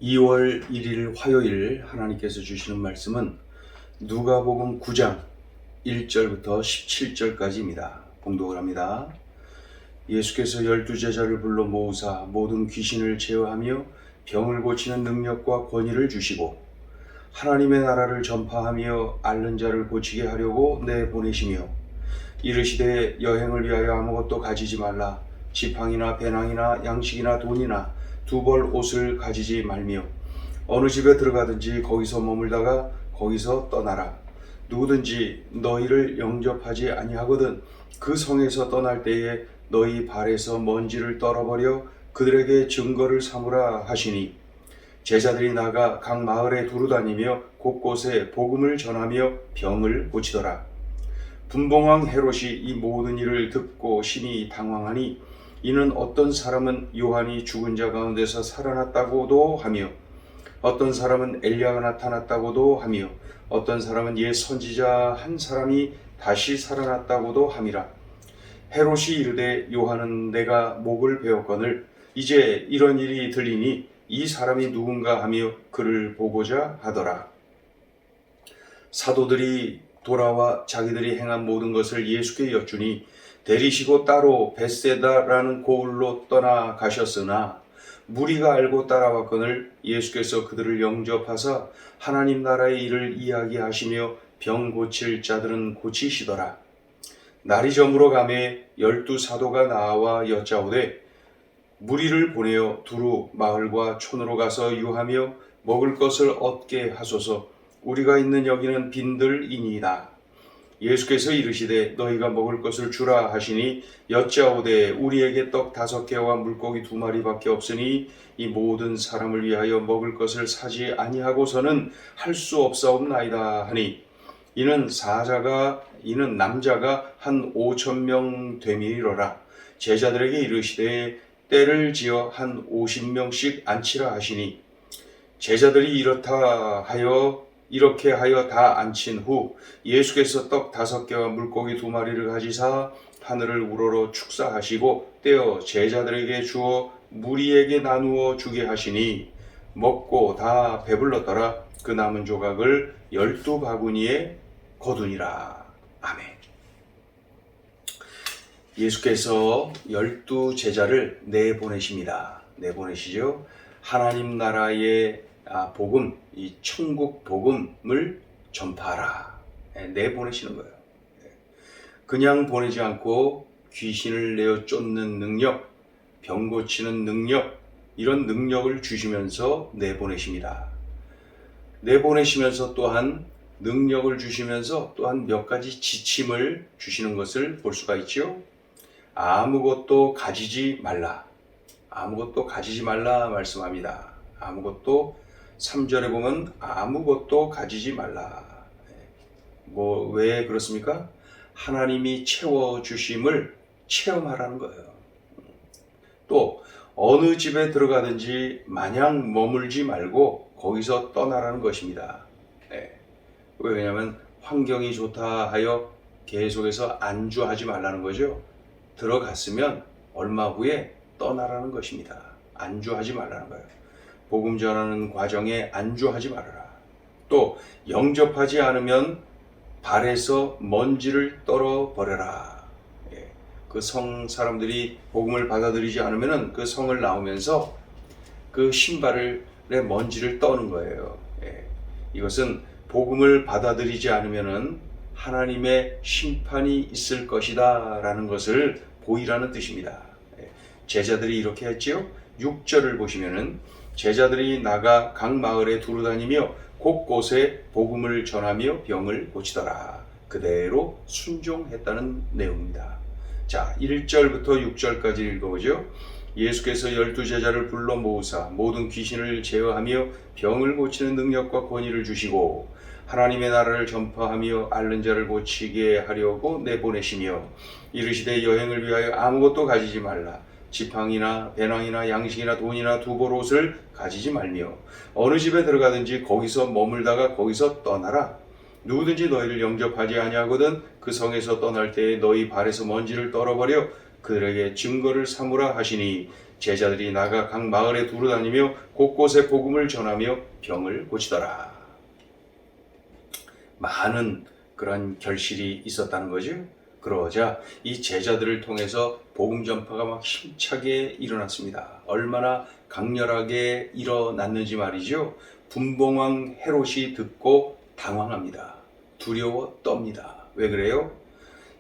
2월 1일 화요일 하나님께서 주시는 말씀은 누가복음 9장 1절부터 17절까지입니다. 봉독을 합니다. 예수께서 12제자를 불러 모으사 모든 귀신을 제어하며 병을 고치는 능력과 권위를 주시고 하나님의 나라를 전파하며 앓는 자를 고치게 하려고 내보내시며 이르시되 여행을 위하여 아무것도 가지지 말라. 지팡이나 배낭이나 양식이나 돈이나 두 벌 옷을 가지지 말며 어느 집에 들어가든지 거기서 머물다가 거기서 떠나라. 누구든지 너희를 영접하지 아니하거든 그 성에서 떠날 때에 너희 발에서 먼지를 떨어버려 그들에게 증거를 삼으라 하시니 제자들이 나가 각 마을에 두루다니며 곳곳에 복음을 전하며 병을 고치더라. 분봉왕 헤롯이 이 모든 일을 듣고 심히 당황하니 이는 어떤 사람은 요한이 죽은 자 가운데서 살아났다고도 하며 어떤 사람은 엘리야가 나타났다고도 하며 어떤 사람은 옛 선지자 한 사람이 다시 살아났다고도 함이라. 헤롯이 이르되 요한은 내가 목을 베었거늘 이제 이런 일이 들리니 이 사람이 누군가 하며 그를 보고자 하더라. 사도들이 돌아와 자기들이 행한 모든 것을 예수께 여쭈니 데리시고 따로 벳세다라는 고을로 떠나가셨으나 무리가 알고 따라왔거늘 예수께서 그들을 영접하사 하나님 나라의 일을 이야기하시며 병 고칠 자들은 고치시더라. 날이 저물어 가매 12 사도가 나와 여짜오되 무리를 보내어 두루 마을과 촌으로 가서 유하며 먹을 것을 얻게 하소서. 우리가 있는 여기는 빈들이니이다. 예수께서 이르시되 너희가 먹을 것을 주라 하시니 여짜오되 우리에게 떡 5개와 물고기 2마리밖에 없으니 이 모든 사람을 위하여 먹을 것을 사지 아니하고서는 할 수 없사옵나이다 하니 이는 남자가 한 5,000명 되미리로라. 제자들에게 이르시되 때를 지어 한 50명씩 앉히라 하시니 제자들이 이렇게 하여 다 앉힌 후 예수께서 떡 5개와 물고기 2마리를 가지사 하늘을 우러러 축사하시고 떼어 제자들에게 주어 무리에게 나누어 주게 하시니 먹고 다 배불렀더라. 그 남은 조각을 12바구니에 거두니라. 아멘. 예수께서 12제자를 내보내십니다. 내보내시죠. 하나님 나라의 복음, 이 천국 복음을 전파하라. 내보내시는 거예요. 그냥 보내지 않고 귀신을 내어 쫓는 능력, 병 고치는 능력, 이런 능력을 주시면서 내보내십니다. 내보내시면서 또한 능력을 주시면서 또한 몇 가지 지침을 주시는 것을 볼 수가 있죠. 아무것도 가지지 말라. 아무것도 가지지 말라 말씀합니다. 아무것도 3절에 보면 아무것도 가지지 말라. 왜 그렇습니까? 하나님이 채워주심을 체험하라는 거예요. 또 어느 집에 들어가든지 마냥 머물지 말고 거기서 떠나라는 것입니다. 왜냐하면 환경이 좋다 하여 계속해서 안주하지 말라는 거죠. 들어갔으면 얼마 후에 떠나라는 것입니다. 안주하지 말라는 거예요. 복음 전하는 과정에 안주하지 말아라. 또 영접하지 않으면 발에서 먼지를 떨어버려라. 그 성 사람들이 복음을 받아들이지 않으면 그 성을 나오면서 그 신발에 먼지를 떠는 거예요. 이것은 복음을 받아들이지 않으면 하나님의 심판이 있을 것이다 라는 것을 보이라는 뜻입니다. 제자들이 이렇게 했지요. 6절을 보시면은 제자들이 나가 각 마을에 두루다니며 곳곳에 복음을 전하며 병을 고치더라. 그대로 순종했다는 내용입니다. 자, 1절부터 6절까지 읽어보죠. 예수께서 12제자를 불러 모으사 모든 귀신을 제어하며 병을 고치는 능력과 권위를 주시고 하나님의 나라를 전파하며 앓는 자를 고치게 하려고 내보내시며 이르시되 여행을 위하여 아무것도 가지지 말라. 지팡이나 배낭이나 양식이나 돈이나 두 벌 옷을 가지지 말며 어느 집에 들어가든지 거기서 머물다가 거기서 떠나라. 누구든지 너희를 영접하지 아니하거든 그 성에서 떠날 때에 너희 발에서 먼지를 떨어버려 그들에게 증거를 삼으라 하시니 제자들이 나가 각 마을에 두루다니며 곳곳에 복음을 전하며 병을 고치더라. 많은 그런 결실이 있었다는 거죠. 그러자 이 제자들을 통해서 복음 전파가 막 힘차게 일어났습니다. 얼마나 강렬하게 일어났는지 말이죠. 분봉왕 헤롯이 듣고 당황합니다. 두려워 떱니다. 왜 그래요?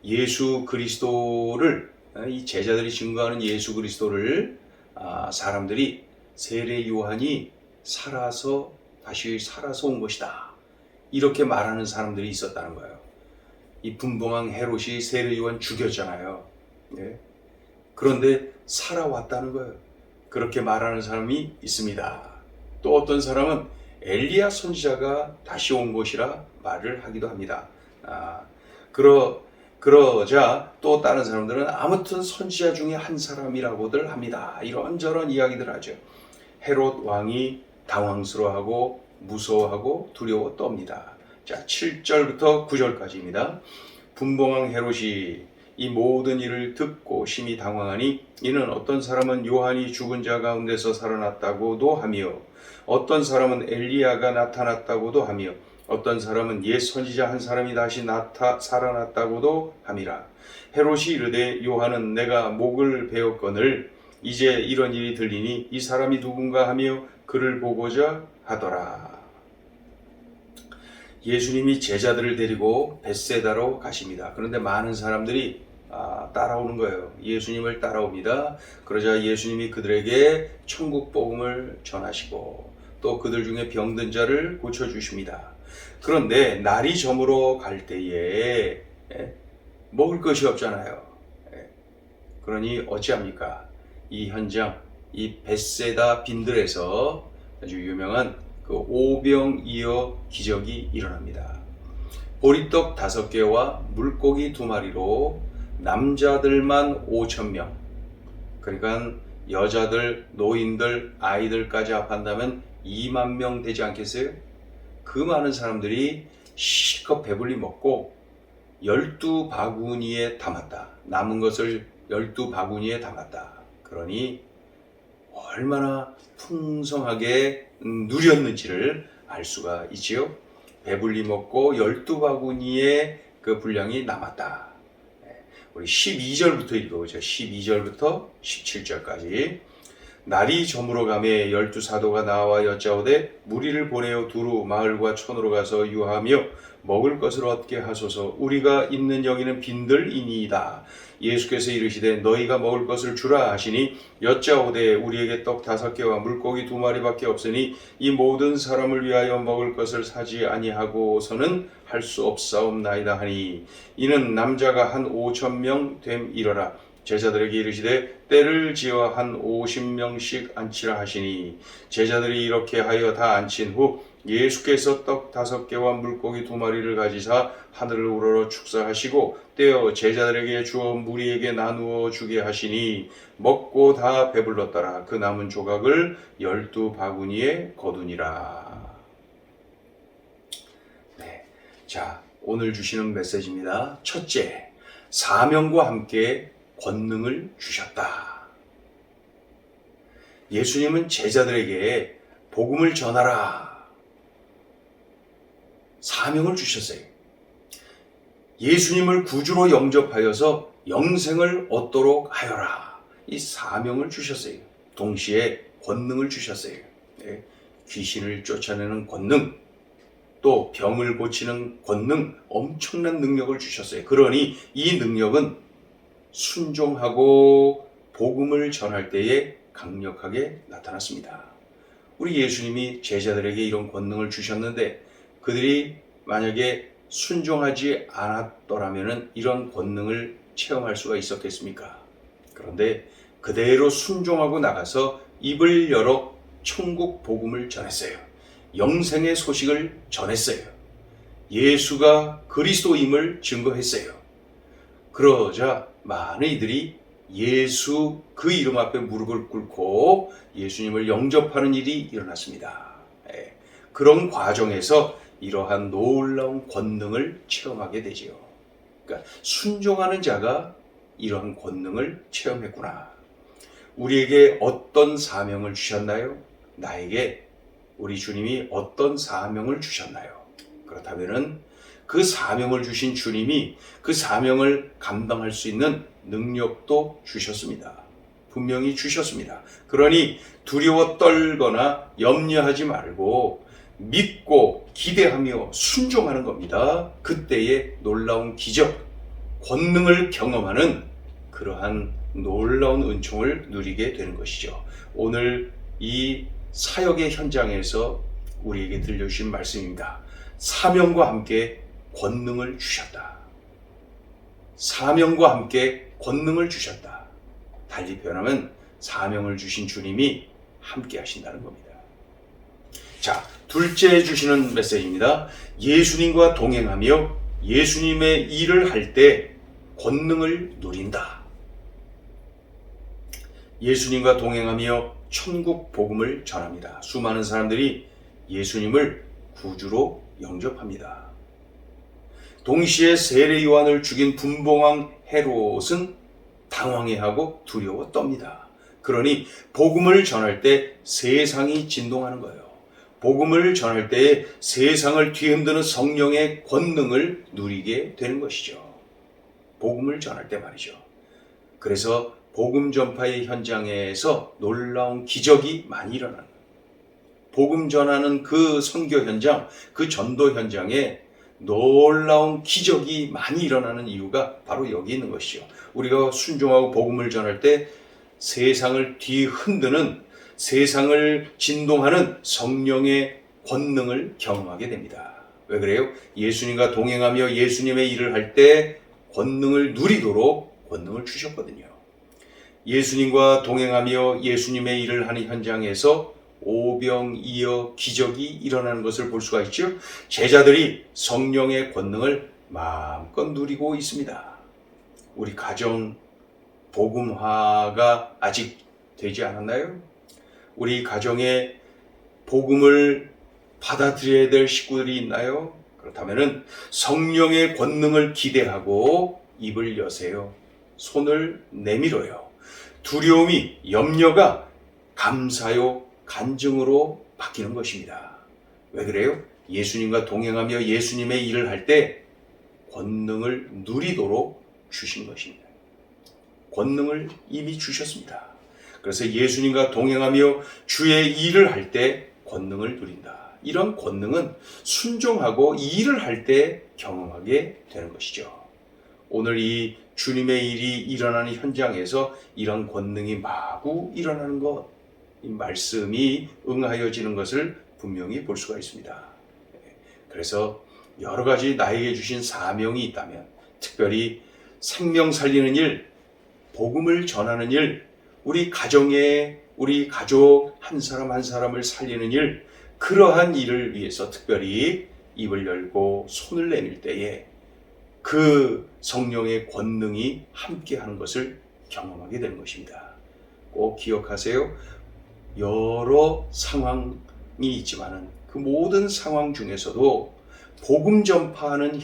예수 그리스도를, 이 제자들이 증거하는 예수 그리스도를 사람들이 세례 요한이 다시 살아서 온 것이다, 이렇게 말하는 사람들이 있었다는 거예요. 이 분봉왕 헤롯이 세례 요한 죽였잖아요. 네. 그런데 살아왔다는 거예요. 그렇게 말하는 사람이 있습니다. 또 어떤 사람은 엘리야 선지자가 다시 온 것이라 말을 하기도 합니다. 그러자 또 다른 사람들은 아무튼 선지자 중에 한 사람이라고들 합니다. 이런저런 이야기들 하죠. 헤롯 왕이 당황스러워하고 무서워하고 두려워 떱니다. 자, 7절부터 9절까지입니다. 분봉왕 헤롯이 이 모든 일을 듣고 심히 당황하니 이는 어떤 사람은 요한이 죽은 자 가운데서 살아났다고도 하며 어떤 사람은 엘리야가 나타났다고도 하며 어떤 사람은 옛 선지자 한 사람이 다시 살아났다고도 함이라. 헤롯이 이르되 요한은 내가 목을 베었거늘 이제 이런 일이 들리니 이 사람이 누군가 하며 그를 보고자 하더라. 예수님이 제자들을 데리고 벳세다로 가십니다. 그런데 많은 사람들이 따라오는 거예요. 예수님을 따라옵니다. 그러자 예수님이 그들에게 천국 복음을 전하시고 또 그들 중에 병든 자를 고쳐주십니다. 그런데 날이 저물어 갈 때에 먹을 것이 없잖아요. 그러니 어찌합니까? 이 현장, 이 벳세다 빈들에서 아주 유명한 그 오병이어 기적이 일어납니다. 보리떡 5개와 물고기 2마리로 남자들만 5,000명, 그러니까 여자들, 노인들, 아이들까지 합한다면 2만 명 되지 않겠어요? 그 많은 사람들이 실컷 배불리 먹고 12바구니에 담았다. 남은 것을 12바구니에 담았다. 그러니 얼마나 풍성하게 누렸는지를 알 수가 있지요. 배불리 먹고 12바구니의 그 분량이 남았다. 우리 12절부터 읽어보죠. 12절부터 17절까지. 날이 저물어 가매 12사도가 나와 여짜오되 무리를 보내어 두루 마을과 촌으로 가서 유하며 먹을 것을 얻게 하소서. 우리가 있는 여기는 빈들이니이다. 예수께서 이르시되 너희가 먹을 것을 주라 하시니 여짜오되 우리에게 떡 5개와 물고기 2마리밖에 없으니 이 모든 사람을 위하여 먹을 것을 사지 아니하고서는 할 수 없사옵나이다 하니 이는 남자가 한 5,000명 됨이러라. 제자들에게 이르시되 때를 지어 한 50명씩 앉히라 하시니 제자들이 이렇게 하여 다 앉힌 후 예수께서 떡 5개와 물고기 2마리를 가지사 하늘을 우러러 축사하시고 떼어 제자들에게 주어 무리에게 나누어 주게 하시니 먹고 다 배불렀더라. 그 남은 조각을 12바구니에 거두니라. 네, 자, 오늘 주시는 메시지입니다. 첫째, 사명과 함께 권능을 주셨다. 예수님은 제자들에게 복음을 전하라 사명을 주셨어요. 예수님을 구주로 영접하여서 영생을 얻도록 하여라. 이 사명을 주셨어요. 동시에 권능을 주셨어요. 네. 귀신을 쫓아내는 권능, 또 병을 고치는 권능, 엄청난 능력을 주셨어요. 그러니 이 능력은 순종하고 복음을 전할 때에 강력하게 나타났습니다. 우리 예수님이 제자들에게 이런 권능을 주셨는데 그들이 만약에 순종하지 않았더라면 이런 권능을 체험할 수가 있었겠습니까? 그런데 그대로 순종하고 나가서 입을 열어 천국 복음을 전했어요. 영생의 소식을 전했어요. 예수가 그리스도임을 증거했어요. 그러자 많은 이들이 예수 그 이름 앞에 무릎을 꿇고 예수님을 영접하는 일이 일어났습니다. 그런 과정에서 이러한 놀라운 권능을 체험하게 되지요. 그러니까 순종하는 자가 이러한 권능을 체험했구나. 우리에게 어떤 사명을 주셨나요? 나에게 우리 주님이 어떤 사명을 주셨나요? 그렇다면은 그 사명을 주신 주님이 그 사명을 감당할 수 있는 능력도 주셨습니다. 분명히 주셨습니다. 그러니 두려워 떨거나 염려하지 말고 믿고 기대하며 순종하는 겁니다. 그때의 놀라운 기적, 권능을 경험하는 그러한 놀라운 은총을 누리게 되는 것이죠. 오늘 이 사역의 현장에서 우리에게 들려주신 말씀입니다. 사명과 함께 권능을 주셨다. 사명과 함께 권능을 주셨다. 달리 표현하면 사명을 주신 주님이 함께 하신다는 겁니다. 자, 둘째 주시는 메시지입니다. 예수님과 동행하며 예수님의 일을 할 때 권능을 누린다. 예수님과 동행하며 천국 복음을 전합니다. 수많은 사람들이 예수님을 구주로 영접합니다. 동시에 세례 요한을 죽인 분봉왕 헤롯은 당황해하고 두려워 떱니다. 그러니 복음을 전할 때 세상이 진동하는 거예요. 복음을 전할 때 세상을 뒤흔드는 성령의 권능을 누리게 되는 것이죠. 복음을 전할 때 말이죠. 그래서 복음 전파의 현장에서 놀라운 기적이 많이 일어나는 거예요. 복음 전하는 그 선교 현장, 그 전도 현장에 놀라운 기적이 많이 일어나는 이유가 바로 여기 있는 것이죠. 우리가 순종하고 복음을 전할 때 세상을 뒤흔드는, 세상을 진동하는 성령의 권능을 경험하게 됩니다. 왜 그래요? 예수님과 동행하며 예수님의 일을 할 때 권능을 누리도록 권능을 주셨거든요. 예수님과 동행하며 예수님의 일을 하는 현장에서 오병이어 기적이 일어나는 것을 볼 수가 있죠. 제자들이 성령의 권능을 마음껏 누리고 있습니다. 우리 가정 복음화가 아직 되지 않았나요? 우리 가정에 복음을 받아들여야 될 식구들이 있나요? 그렇다면 성령의 권능을 기대하고 입을 여세요. 손을 내밀어요. 두려움이, 염려가 감사요, 간증으로 바뀌는 것입니다. 왜 그래요? 예수님과 동행하며 예수님의 일을 할 때 권능을 누리도록 주신 것입니다. 권능을 이미 주셨습니다. 그래서 예수님과 동행하며 주의 일을 할 때 권능을 누린다. 이런 권능은 순종하고 이 일을 할 때 경험하게 되는 것이죠. 오늘 이 주님의 일이 일어나는 현장에서 이런 권능이 마구 일어나는 것, 이 말씀이 응하여지는 것을 분명히 볼 수가 있습니다. 그래서 여러 가지 나에게 주신 사명이 있다면, 특별히 생명 살리는 일, 복음을 전하는 일, 우리 가정에 우리 가족 한 사람 한 사람을 살리는 일, 그러한 일을 위해서 특별히 입을 열고 손을 내밀 때에 그 성령의 권능이 함께하는 것을 경험하게 되는 것입니다. 꼭 기억하세요. 여러 상황이 있지만은 그 모든 상황 중에서도 복음 전파하는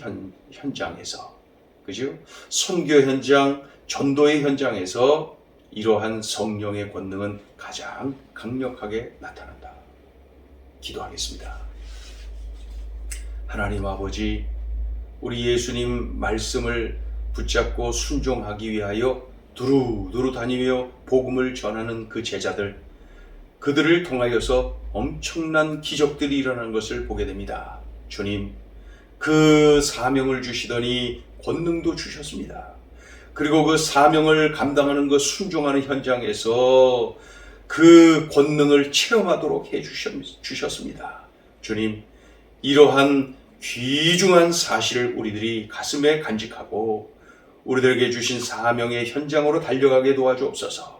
현장에서, 그죠? 선교 현장, 전도의 현장에서 이러한 성령의 권능은 가장 강력하게 나타난다. 기도하겠습니다. 하나님 아버지, 우리 예수님 말씀을 붙잡고 순종하기 위하여 두루두루 다니며 복음을 전하는 그 제자들, 그들을 통하여서 엄청난 기적들이 일어나는 것을 보게 됩니다. 주님, 그 사명을 주시더니 권능도 주셨습니다. 그리고 그 사명을 감당하는 그 순종하는 현장에서 그 권능을 체험하도록 해 주셨습니다. 주님, 이러한 귀중한 사실을 우리들이 가슴에 간직하고 우리들에게 주신 사명의 현장으로 달려가게 도와주옵소서.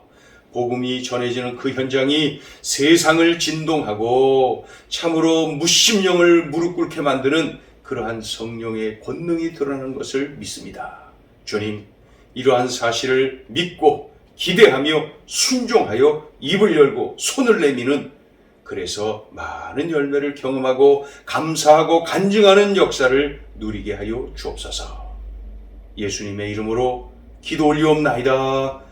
복음이 전해지는 그 현장이 세상을 진동하고 참으로 무심령을 무릎 꿇게 만드는 그러한 성령의 권능이 드러나는 것을 믿습니다. 주님, 이러한 사실을 믿고 기대하며 순종하여 입을 열고 손을 내미는, 그래서 많은 열매를 경험하고 감사하고 간증하는 역사를 누리게 하여 주옵소서. 예수님의 이름으로 기도 올리옵나이다.